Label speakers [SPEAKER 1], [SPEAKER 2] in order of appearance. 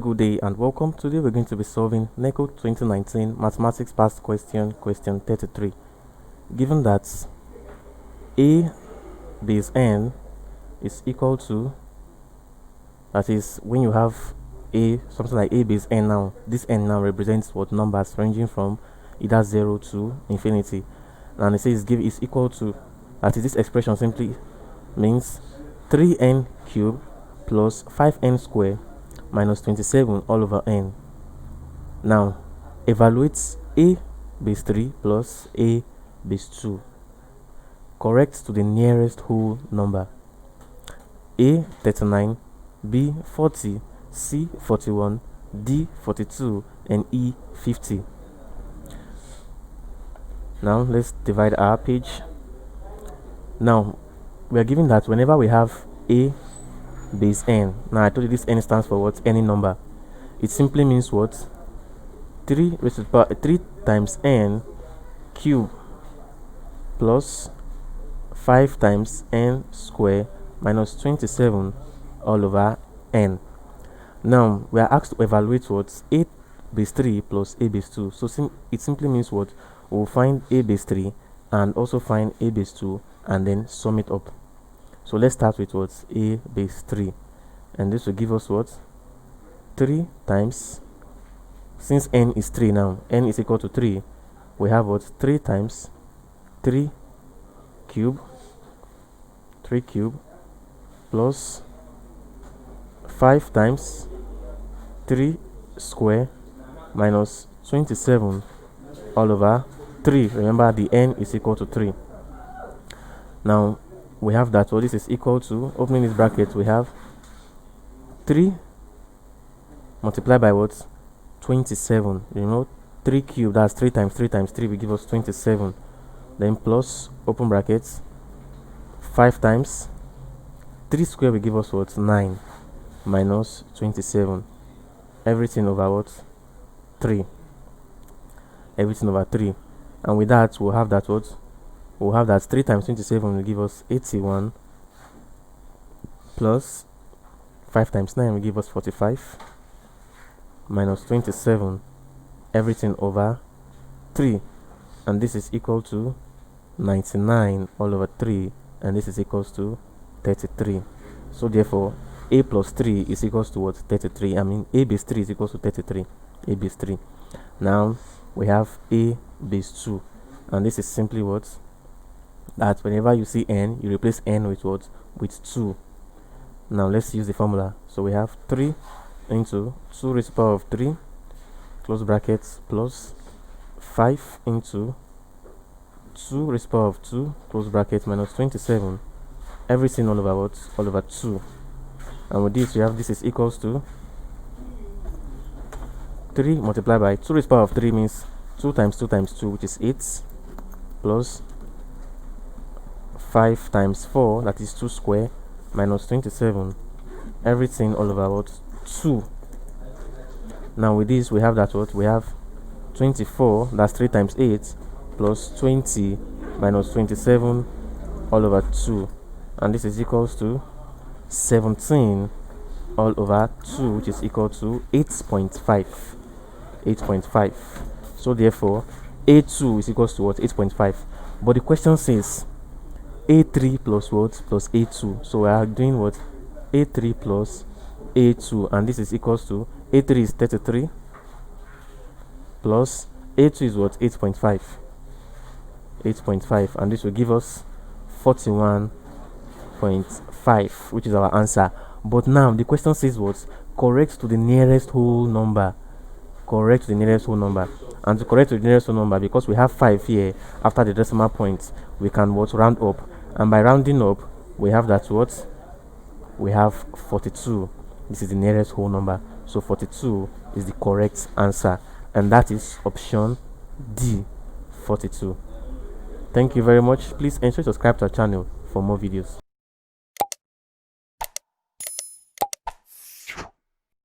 [SPEAKER 1] good day and welcome. Today we're going to be solving NECO 2019 Mathematics Past Question 33. Given that a base n is equal to, that is, when you have something like a base n now, this n now represents what numbers ranging from either 0 to infinity, and it says is equal to, that is, this expression simply means 3n cubed plus 5n squared minus 27 all over n. Now evaluate a base 3 plus a base 2. Correct to the nearest whole number. A 39, B 40, C 41, D 42, and E 50. Now let's divide our page. Now we are given that whenever we have a base n, now I told you this n stands for what? Any number. It simply means what? 3 raised to the power 3 times n cube plus 5 times n square minus 27 all over n. Now we are asked to evaluate what? A base 3 plus a base 2. So it simply means what? We'll find a base 3 and also find a base 2 and then sum it up. So let's start with what? A base 3, and this will give us what? 3 times, since n is 3 now, n is equal to 3, we have what? 3 times 3 cube plus 5 times 3 square minus 27 all over 3. Remember, the n is equal to 3. Now we have that, so this is equal to, opening this bracket, we have 3 multiplied by what? 27. You know, 3 cubed, that's 3 times 3 times 3 will give us 27. Then plus, open brackets, 5 times 3 square will give us what? 9 minus 27. Everything over what? 3. Everything over 3. And with that, we'll have that what? We'll have that 3 times 27 will give us 81 plus 5 times 9 will give us 45 minus 27, everything over 3, and this is equal to 99 all over 3, and this is equals to 33. So therefore a plus 3 is equals to what? 33. I mean, a base 3 is equals to 33. A base 3. Now we have a base 2, and this is simply what? That whenever you see n, you replace n with what? With 2. Now let's use the formula. So we have 3 into 2 raised to the power of 3, close brackets, plus 5 into 2 raised to the power of 2, close bracket, minus 27, everything all over what? All over 2. And with this, we have this is equals to 3 multiplied by 2 raised to the power of 3 means 2 times 2 times 2, which is 8, plus 5 times 4, that is 2 square, minus 27, everything all over what? 2. Now with this, we have that what? We have 24, that's 3 times 8, plus 20 minus 27 all over 2, and this is equals to 17 all over 2, which is equal to 8.5. 8.5. So therefore a2 is equals to what? 8.5. But the question says a3 plus what? Plus a2. So we are doing what? A3 plus a2, and this is equals to, a3 is 33 plus a2 is what? 8.5. 8.5, and this will give us 41.5, which is our answer. But now the question says what? Correct to the nearest whole number. Correct to the nearest whole number. And to correct to the nearest whole number, because we have 5 here after the decimal point, we can what? Round up, and by rounding up, we have that what? We have 42. This is the nearest whole number, so 42 is the correct answer, and that is option D, 42. Thank you very much. Please ensure to subscribe to our channel for more videos.